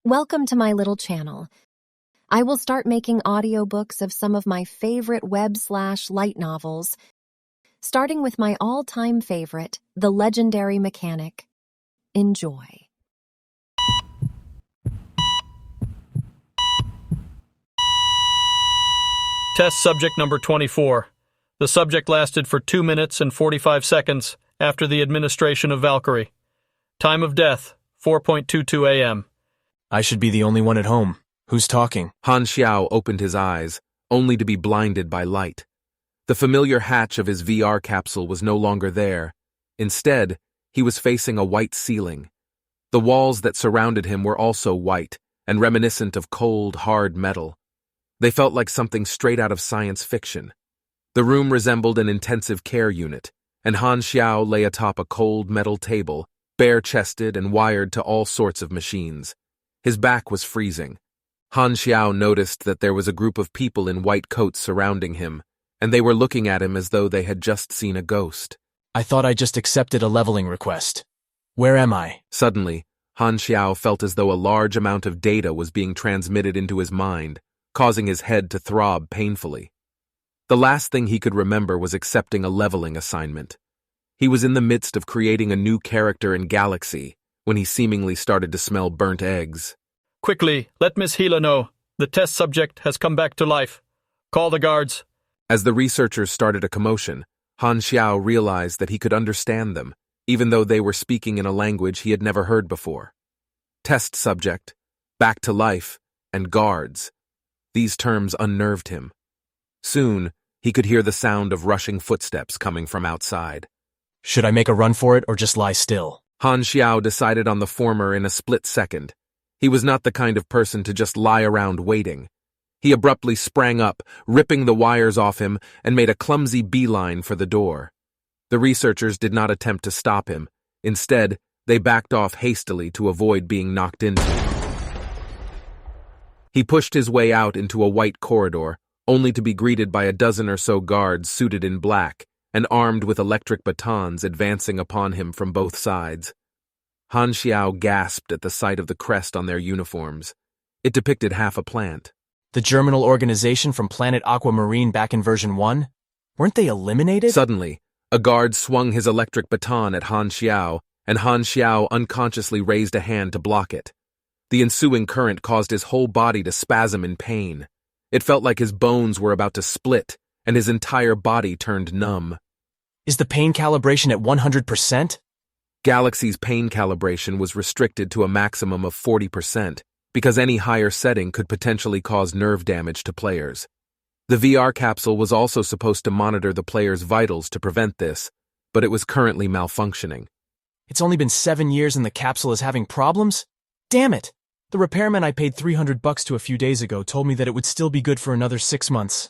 Welcome to my little channel. I will start making audiobooks of some of my favorite web/light novels, starting with my all-time favorite, The Legendary Mechanic. Enjoy. Test subject number 24. The subject lasted for 2 minutes and 45 seconds after the administration of Valkyrie. Time of death, 4:22 a.m. I should be the only one at home. Who's talking? Han Xiao opened his eyes, only to be blinded by light. The familiar hatch of his VR capsule was no longer there. Instead, he was facing a white ceiling. The walls that surrounded him were also white and reminiscent of cold, hard metal. They felt like something straight out of science fiction. The room resembled an intensive care unit, and Han Xiao lay atop a cold metal table, bare-chested and wired to all sorts of machines. His back was freezing. Han Xiao noticed that there was a group of people in white coats surrounding him, and they were looking at him as though they had just seen a ghost. I thought I just accepted a leveling request. Where am I? Suddenly, Han Xiao felt as though a large amount of data was being transmitted into his mind, causing his head to throb painfully. The last thing he could remember was accepting a leveling assignment. He was in the midst of creating a new character in Galaxy when he seemingly started to smell burnt eggs. Quickly, let Miss Gila know. The test subject has come back to life. Call the guards. As the researchers started a commotion, Han Xiao realized that he could understand them, even though they were speaking in a language he had never heard before. Test subject, back to life, and guards. These terms unnerved him. Soon, he could hear the sound of rushing footsteps coming from outside. Should I make a run for it or just lie still? Han Xiao decided on the former in a split second. He was not the kind of person to just lie around waiting. He abruptly sprang up, ripping the wires off him, and made a clumsy beeline for the door. The researchers did not attempt to stop him. Instead, they backed off hastily to avoid being knocked into. He pushed his way out into a white corridor, only to be greeted by a dozen or so guards suited in black and armed with electric batons advancing upon him from both sides. Han Xiao gasped at the sight of the crest on their uniforms. It depicted half a plant. The Germinal organization from Planet Aquamarine back in version 1? Weren't they eliminated? Suddenly, a guard swung his electric baton at Han Xiao, and Han Xiao unconsciously raised a hand to block it. The ensuing current caused his whole body to spasm in pain. It felt like his bones were about to split, and his entire body turned numb. Is the pain calibration at 100%? Galaxy's pain calibration was restricted to a maximum of 40%, because any higher setting could potentially cause nerve damage to players. The VR capsule was also supposed to monitor the player's vitals to prevent this, but it was currently malfunctioning. It's only been 7 years and the capsule is having problems? Damn it! The repairman I paid $300 to a few days ago told me that it would still be good for another 6 months.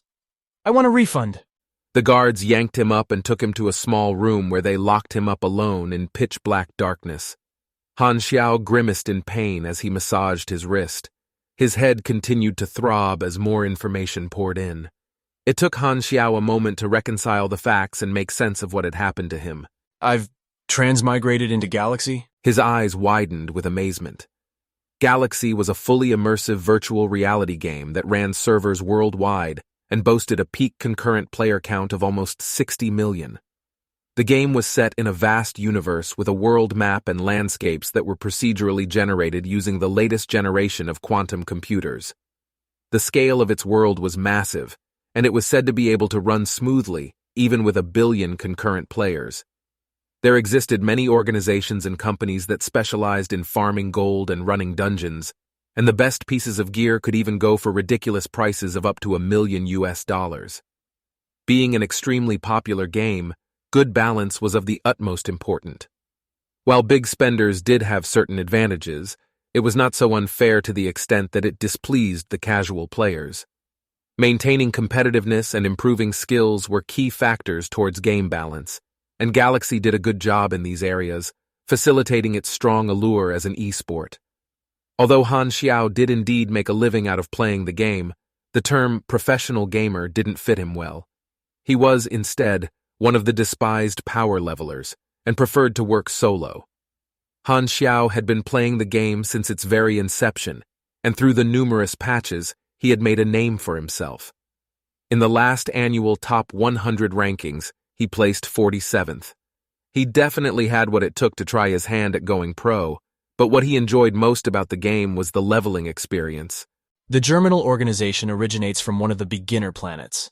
I want a refund. The guards yanked him up and took him to a small room where they locked him up alone in pitch-black darkness. Han Xiao grimaced in pain as he massaged his wrist. His head continued to throb as more information poured in. It took Han Xiao a moment to reconcile the facts and make sense of what had happened to him. I've transmigrated into Galaxy? His eyes widened with amazement. Galaxy was a fully immersive virtual reality game that ran servers worldwide and boasted a peak concurrent player count of almost 60 million. The game was set in a vast universe with a world map and landscapes that were procedurally generated using the latest generation of quantum computers. The scale of its world was massive, and it was said to be able to run smoothly, even with 1 billion concurrent players. There existed many organizations and companies that specialized in farming gold and running dungeons, and the best pieces of gear could even go for ridiculous prices of up to $1 million. Being an extremely popular game, good balance was of the utmost importance. While big spenders did have certain advantages, it was not so unfair to the extent that it displeased the casual players. Maintaining competitiveness and improving skills were key factors towards game balance, and Galaxy did a good job in these areas, facilitating its strong allure as an e-sport. Although Han Xiao did indeed make a living out of playing the game, the term professional gamer didn't fit him well. He was, instead, one of the despised power levelers, and preferred to work solo. Han Xiao had been playing the game since its very inception, and through the numerous patches, he had made a name for himself. In the last annual top 100 rankings, he placed 47th. He definitely had what it took to try his hand at going pro, but what he enjoyed most about the game was the leveling experience. The Germinal organization originates from one of the beginner planets.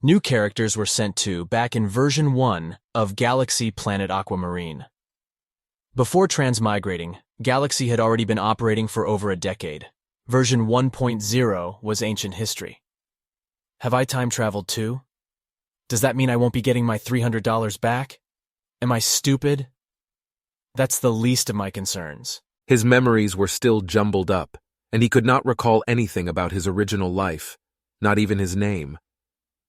New characters were sent to back in version 1 of Galaxy Planet Aquamarine. Before transmigrating, Galaxy had already been operating for over a decade. Version 1.0 was ancient history. Have I time traveled too? Does that mean I won't be getting my $300 back? Am I stupid? That's the least of my concerns. His memories were still jumbled up, and he could not recall anything about his original life, not even his name.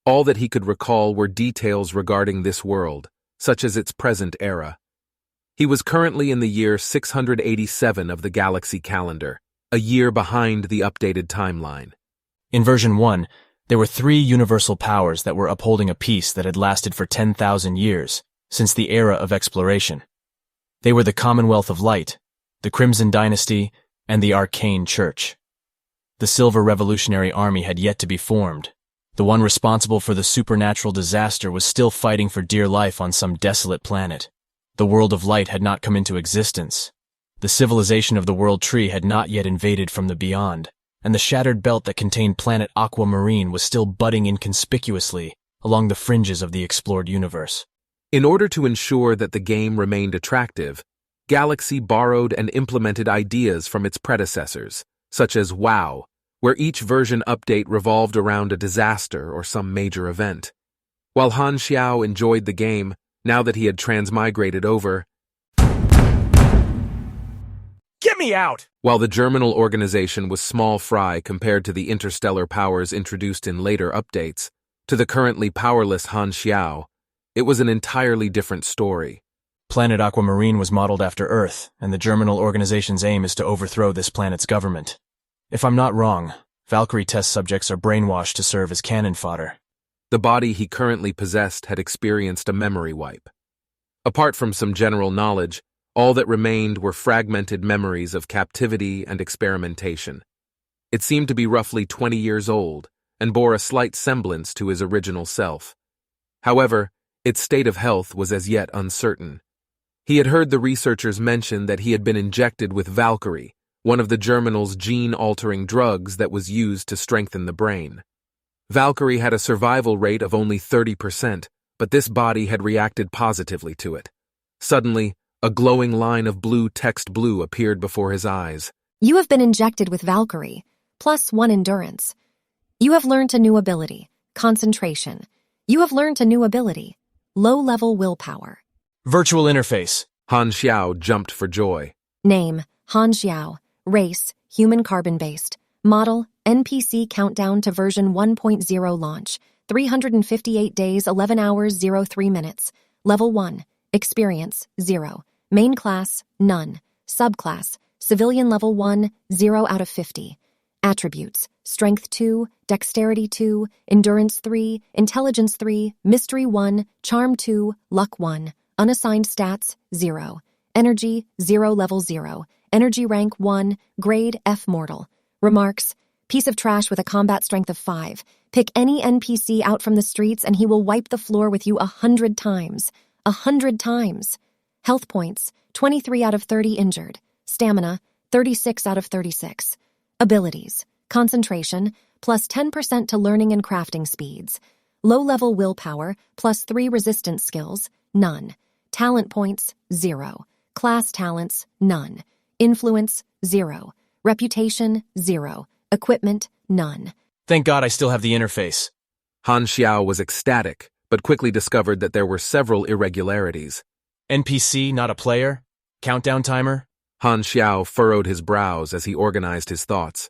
All that he could recall were details regarding this world, such as its present era. He was currently in the year 687 of the Galaxy calendar, a year behind the updated timeline. In version 1, there were 3 universal powers that were upholding a peace that had lasted for 10,000 years, since the era of exploration. They were the Commonwealth of Light, the Crimson Dynasty, and the Arcane Church. The Silver Revolutionary Army had yet to be formed. The one responsible for the supernatural disaster was still fighting for dear life on some desolate planet. The World of Light had not come into existence. The civilization of the World Tree had not yet invaded from the beyond, and the shattered belt that contained planet Aquamarine was still budding inconspicuously along the fringes of the explored universe. In order to ensure that the game remained attractive, Galaxy borrowed and implemented ideas from its predecessors, such as WoW, where each version update revolved around a disaster or some major event. While Han Xiao enjoyed the game, now that he had transmigrated over, Get me out! While the Germinal organization was small fry compared to the interstellar powers introduced in later updates, to the currently powerless Han Xiao, it was an entirely different story. Planet Aquamarine was modeled after Earth, and the Germinal organization's aim is to overthrow this planet's government. If I'm not wrong, Valkyrie test subjects are brainwashed to serve as cannon fodder. The body he currently possessed had experienced a memory wipe. Apart from some general knowledge, all that remained were fragmented memories of captivity and experimentation. It seemed to be roughly 20 years old and bore a slight semblance to his original self. However, its state of health was as yet uncertain. He had heard the researchers mention that he had been injected with Valkyrie, one of the Germinal's gene-altering drugs that was used to strengthen the brain. Valkyrie had a survival rate of only 30%, but this body had reacted positively to it. Suddenly, a glowing line of blue text blue appeared before his eyes. You have been injected with Valkyrie, +1 endurance. You have learned a new ability, concentration. You have learned a new ability, low-level willpower. Virtual interface. Han Xiao jumped for joy. Name, Han Xiao. Race, human carbon-based. Model, NPC countdown to version 1.0 launch. 358 days, 11 hours, 03 minutes. Level 1. Experience, 0. Main class, none. Subclass, civilian level 1, 0 out of 50. Attributes, strength 2, dexterity 2, endurance 3, intelligence 3, mystery 1, charm 2, luck 1. Unassigned stats, 0. Energy, 0 level 0. Energy rank 1, grade F mortal. Remarks, piece of trash with a combat strength of 5. Pick any NPC out from the streets and he will wipe the floor with you 100 times. 100 times. Health points, 23 out of 30 injured. Stamina, 36 out of 36. Abilities, concentration, +10% to learning and crafting speeds. Low-level willpower, +3 resistance skills, none. Talent points, 0. Class talents, none. Influence, 0. Reputation, 0. Equipment, none. Thank God I still have the interface. Han Xiao was ecstatic, but quickly discovered that there were several irregularities. NPC, not a player? Countdown timer? Han Xiao furrowed his brows as he organized his thoughts.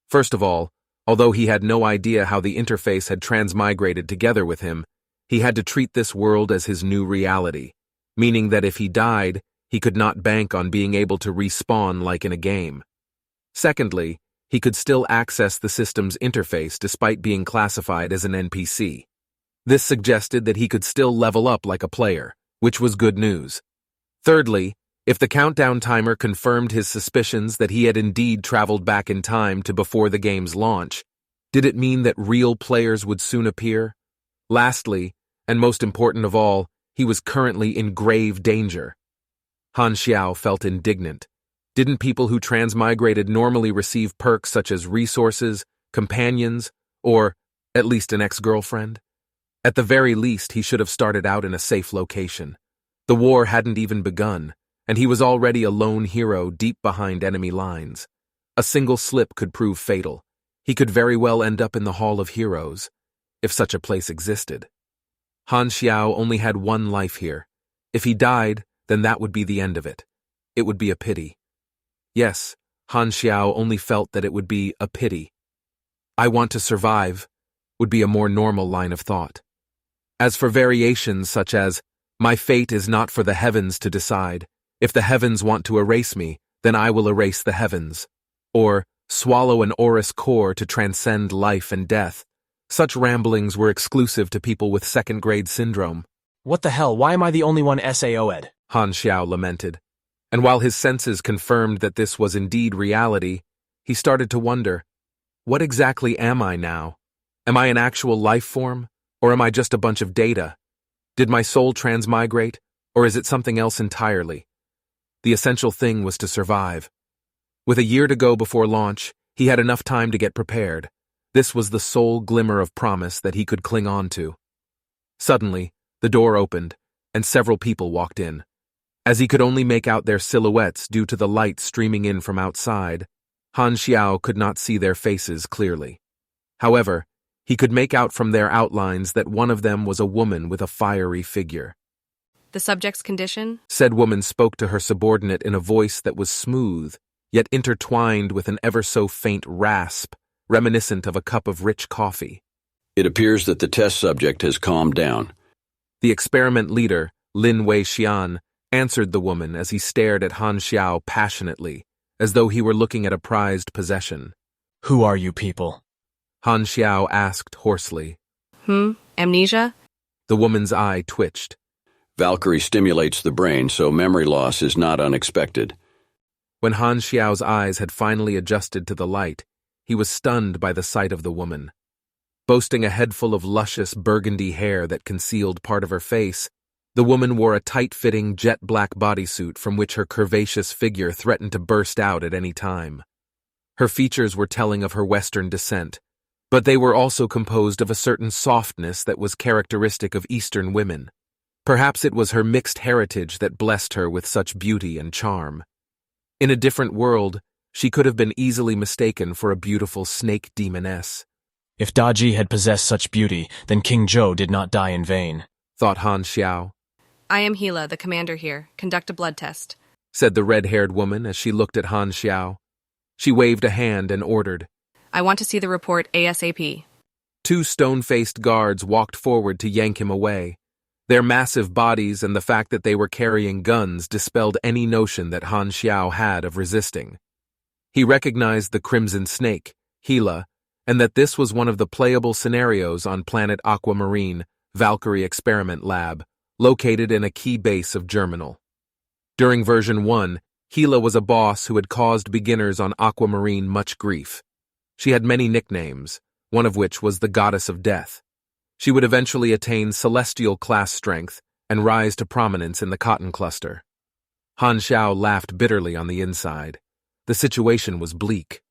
First of all, although he had no idea how the interface had transmigrated together with him, he had to treat this world as his new reality, meaning that if he died, he could not bank on being able to respawn like in a game. Secondly, he could still access the system's interface despite being classified as an NPC. This suggested that he could still level up like a player, which was good news. Thirdly, If the countdown timer confirmed his suspicions that he had indeed traveled back in time to before the game's launch, did it mean that real players would soon appear? Lastly, and most important of all, he was currently in grave danger. Han Xiao felt indignant. Didn't people who transmigrated normally receive perks such as resources, companions, or at least an ex-girlfriend? At the very least, he should have started out in a safe location. The war hadn't even begun, and he was already a lone hero deep behind enemy lines. A single slip could prove fatal. He could very well end up in the Hall of Heroes, if such a place existed. Han Xiao only had one life here. If he died, then that would be the end of it. It would be a pity. Yes, Han Xiao only felt that it would be a pity. I want to survive would be a more normal line of thought. As for variations such as, my fate is not for the heavens to decide. If the heavens want to erase me, then I will erase the heavens. Or, swallow an Oris core to transcend life and death. Such ramblings were exclusive to people with second-grade syndrome. What the hell, why am I the only one SAO'd? Han Xiao lamented. And while his senses confirmed that this was indeed reality, he started to wonder, what exactly am I now? Am I an actual life form, or am I just a bunch of data? Did my soul transmigrate, or is it something else entirely? The essential thing was to survive. With a year to go before launch, he had enough time to get prepared. This was the sole glimmer of promise that he could cling on to. Suddenly, the door opened, and several people walked in. As he could only make out their silhouettes due to the light streaming in from outside, Han Xiao could not see their faces clearly. However, he could make out from their outlines that one of them was a woman with a fiery figure. The subject's condition? Said woman spoke to her subordinate in a voice that was smooth, yet intertwined with an ever-so-faint rasp, reminiscent of a cup of rich coffee. It appears that the test subject has calmed down. The experiment leader, Lin Wei-Xian, answered the woman as he stared at Han Xiao passionately, as though he were looking at a prized possession. Who are you people? Han Xiao asked hoarsely. Amnesia? The woman's eye twitched. Valkyrie stimulates the brain, so memory loss is not unexpected. When Han Xiao's eyes had finally adjusted to the light, he was stunned by the sight of the woman. Boasting a head full of luscious burgundy hair that concealed part of her face, the woman wore a tight-fitting jet-black bodysuit from which her curvaceous figure threatened to burst out at any time. Her features were telling of her Western descent, but they were also composed of a certain softness that was characteristic of Eastern women. Perhaps it was her mixed heritage that blessed her with such beauty and charm. In a different world, she could have been easily mistaken for a beautiful snake demoness. If Daji had possessed such beauty, then King Zhou did not die in vain, thought Han Xiao. I am Gila, the commander here. Conduct a blood test, said the red-haired woman as she looked at Han Xiao. She waved a hand and ordered, I want to see the report ASAP. Two stone-faced guards walked forward to yank him away. Their massive bodies and the fact that they were carrying guns dispelled any notion that Han Xiao had of resisting. He recognized the Crimson Snake, Gila, and that this was one of the playable scenarios on planet Aquamarine, Valkyrie Experiment Lab, located in a key base of Germinal. During version 1, Gila was a boss who had caused beginners on Aquamarine much grief. She had many nicknames, one of which was the Goddess of Death. She would eventually attain celestial class strength and rise to prominence in the Cotton Cluster. Han Xiao laughed bitterly on the inside. The situation was bleak.